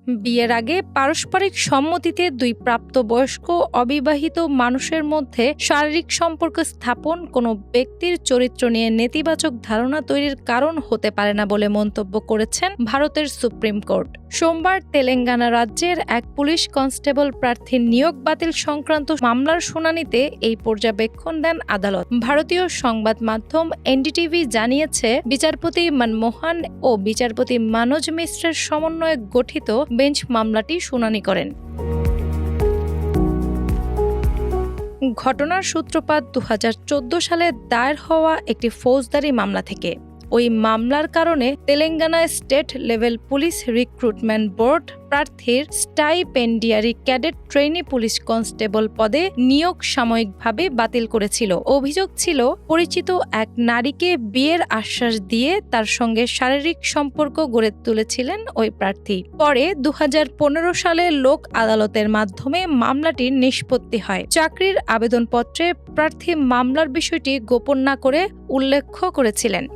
বিয়ের আগে পারস্পরিক সম্মতিতে দুই প্রাপ্তবয়স্ক অবিবাহিত মানুষের মধ্যে শারীরিক সম্পর্ক স্থাপন কোনো ব্যক্তির চরিত্র নিয়ে নেতিবাচক ধারণা তৈরির কারণ হতে পারে না বলে মন্তব্য করেছেন ভারতের সুপ্রিম কোর্ট। সোমবার তেলেঙ্গানা রাজ্যের এক পুলিশ কনস্টেবল প্রার্থীর নিয়োগ বাতিল সংক্রান্ত মামলার শুনানিতে এই পর্যবেক্ষণ দেন আদালত। ভারতীয় সংবাদ মাধ্যম এনডিটিভি জানিয়েছে, বিচারপতি মনমোহন ও বিচারপতি মানোজ মিশ্রের সমন্বয়ে গঠিত বেঞ্চ মামলাটি শুনানি করেন। ঘটনার সূত্রপাত 2014 সালে দায়ের হওয়া একটি ফৌজদারি মামলা থেকে। ওই মামলার কারণে Telangana state level police recruitment board প্রার্থীর স্টাইপেন্ডিয়ারি ক্যাডেট ট্রেনি পুলিশ কনস্টেবল পদে নিয়োগ সাময়িকভাবে বাতিল করেছিল। অভিযোগ ছিল, পরিচিত এক নারীকে বিয়ের আশ্বাস দিয়ে তার সঙ্গে শারীরিক সম্পর্ক গড়ে তুলেছিলেন ওই প্রার্থী। পরে 2015 সালে লোক আদালতের মাধ্যমে মামলাটির নিষ্পত্তি হয়। চাকরির আবেদনপত্রে প্রার্থী মামলার বিষয়টি গোপন না করে উল্লেখ করেছিলেন।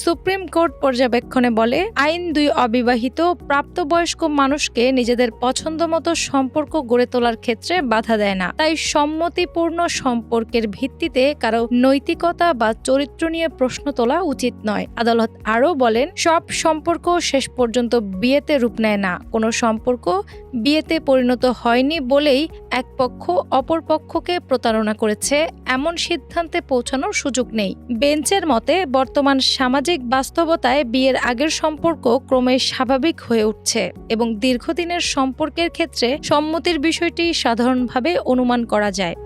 সুপ্রিম কোর্ট পর্যবেক্ষণে বলে, আইন দুই অবিবাহিত প্রাপ্তবয়স্ক মানুষকে নিজেদের পছন্দমতো সম্পর্ক গড়ে তোলার ক্ষেত্রে বাধা দেয় না। তাই সম্মতিপূর্ণ সম্পর্কের ভিত্তিতে কারো নৈতিকতা বা চরিত্র নিয়ে প্রশ্ন তোলা উচিত নয়। আদালত আরও বলেন, সব সম্পর্ক শেষ পর্যন্ত বিয়েতে রূপ নেয় না। কোনো সম্পর্ক বিয়েতে পরিণত হয়নি বলেই এক পক্ষ অপর পক্ষকে প্রতারণা করেছে এমন সিদ্ধান্তে পৌঁছানোর সুযোগ নেই। বেঞ্চের মতে, বর্তমান সামাজিক বাস্তবতায় বিয়ের আগের সম্পর্ক ক্রমে স্বাভাবিক হয়ে উঠছে এবং দীর্ঘদিনের সম্পর্কের ক্ষেত্রে সম্মতির বিষয়টি সাধারণভাবে অনুমান করা যায়।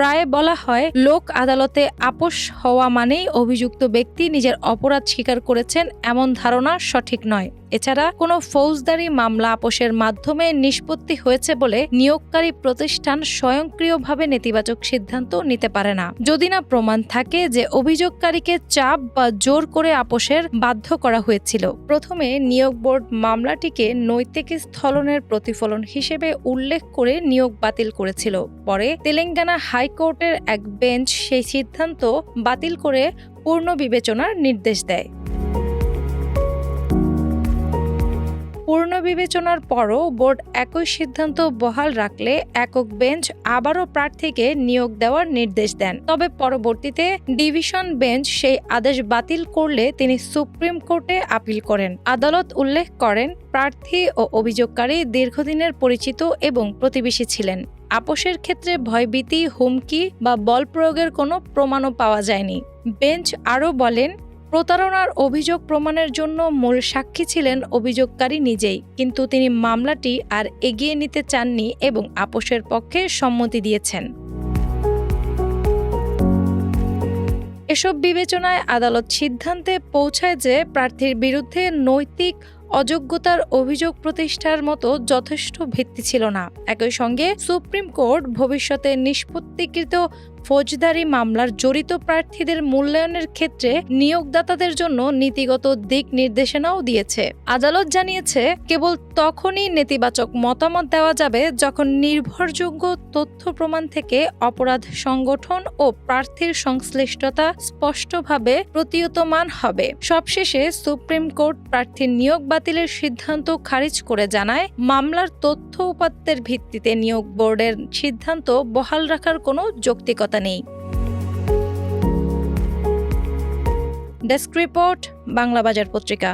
রায়ে বলা হয়, লোক আদালতে আপোষ হওয়া মানেই অভিযুক্ত ব্যক্তি নিজের অপরাধ স্বীকার করেছেন এমন ধারণা সঠিক নয়। এছাড়া কোনো ফৌজদারি মামলা আপোষের মাধ্যমে নিষ্পত্তি হয়েছে বলে নিয়োগকারী প্রতিষ্ঠান স্বয়ংক্রিয়ভাবে নেতিবাচক সিদ্ধান্ত নিতে পারে না, যদি না প্রমাণ থাকে যে অভিযোগকারীকে চাপ বা জোর করে আপোষের বাধ্য করা হয়েছিল। প্রথমে নিয়োগ বোর্ড মামলাটিকে নৈতিক স্থলনের প্রতিফলন হিসেবে উল্লেখ করে নিয়োগ বাতিল করেছিল। পরে তেলেঙ্গানা হাইকোর্টের এক বেঞ্চ সেই সিদ্ধান্ত বাতিল করে পুনর্বিবেচনার নির্দেশ দেয়। পুনর্বিবেচনার পরও বোর্ড একই সিদ্ধান্ত বহাল রাখলে একক বেঞ্চ আবারও প্রার্থীকে নিয়োগ দেওয়ার নির্দেশ দেন। তবে পরবর্তীতে ডিভিশন বেঞ্চ সেই আদেশ বাতিল করলে তিনি সুপ্রিম কোর্টে আপিল করেন। আদালত উল্লেখ করেন, প্রার্থী ও অভিযোগকারী দীর্ঘদিনের পরিচিত এবং প্রতিবেশী ছিলেন। আপোষের ক্ষেত্রে ভয়ভীতি, হুমকি বা বল প্রয়োগের কোনো প্রমাণও পাওয়া যায়নি। বেঞ্চ আরও বলেন, প্রতারণার অভিযোগ প্রমাণের জন্য মূল সাক্ষী ছিলেন অভিযোগকারী নিজেই, কিন্তু তিনি মামলাটি আর এগিয়ে নিতে চাননি এবং আপোষের পক্ষে সম্মতি দিয়েছেন। এসব বিবেচনায় আদালত সিদ্ধান্তে পৌঁছায় যে প্রার্থীর বিরুদ্ধে নৈতিক অযোগ্যতার অভিযোগ প্রতিষ্ঠার মতো যথেষ্ট ভিত্তি ছিল না। একই সঙ্গে সুপ্রিম কোর্ট ভবিষ্যতে নিষ্পত্তিকৃত ফৌজদারি মামলার জড়িত প্রার্থীদের মূল্যায়নের ক্ষেত্রে নিয়োগদাতাদের জন্য নীতিগত দিক নির্দেশনাও দিয়েছে। আদালত জানিয়েছে, কেবল তখনই নেতিবাচক মতামত দেওয়া যাবে যখন নির্ভরযোগ্য তথ্য প্রমাণ থেকে অপরাধ সংগঠন ও প্রার্থীর সংশ্লিষ্টতা স্পষ্টভাবে প্রতীয়মান হবে। সবশেষে সুপ্রিম কোর্ট প্রার্থীর নিয়োগ বাতিলের সিদ্ধান্ত খারিজ করে জানায়, মামলার তথ্য উপাত্তের ভিত্তিতে নিয়োগ বোর্ডের সিদ্ধান্ত বহাল রাখার কোনো যৌক্তিকতা নেই। ডেস্ক রিপোর্ট, বাংলা বাজার পত্রিকা।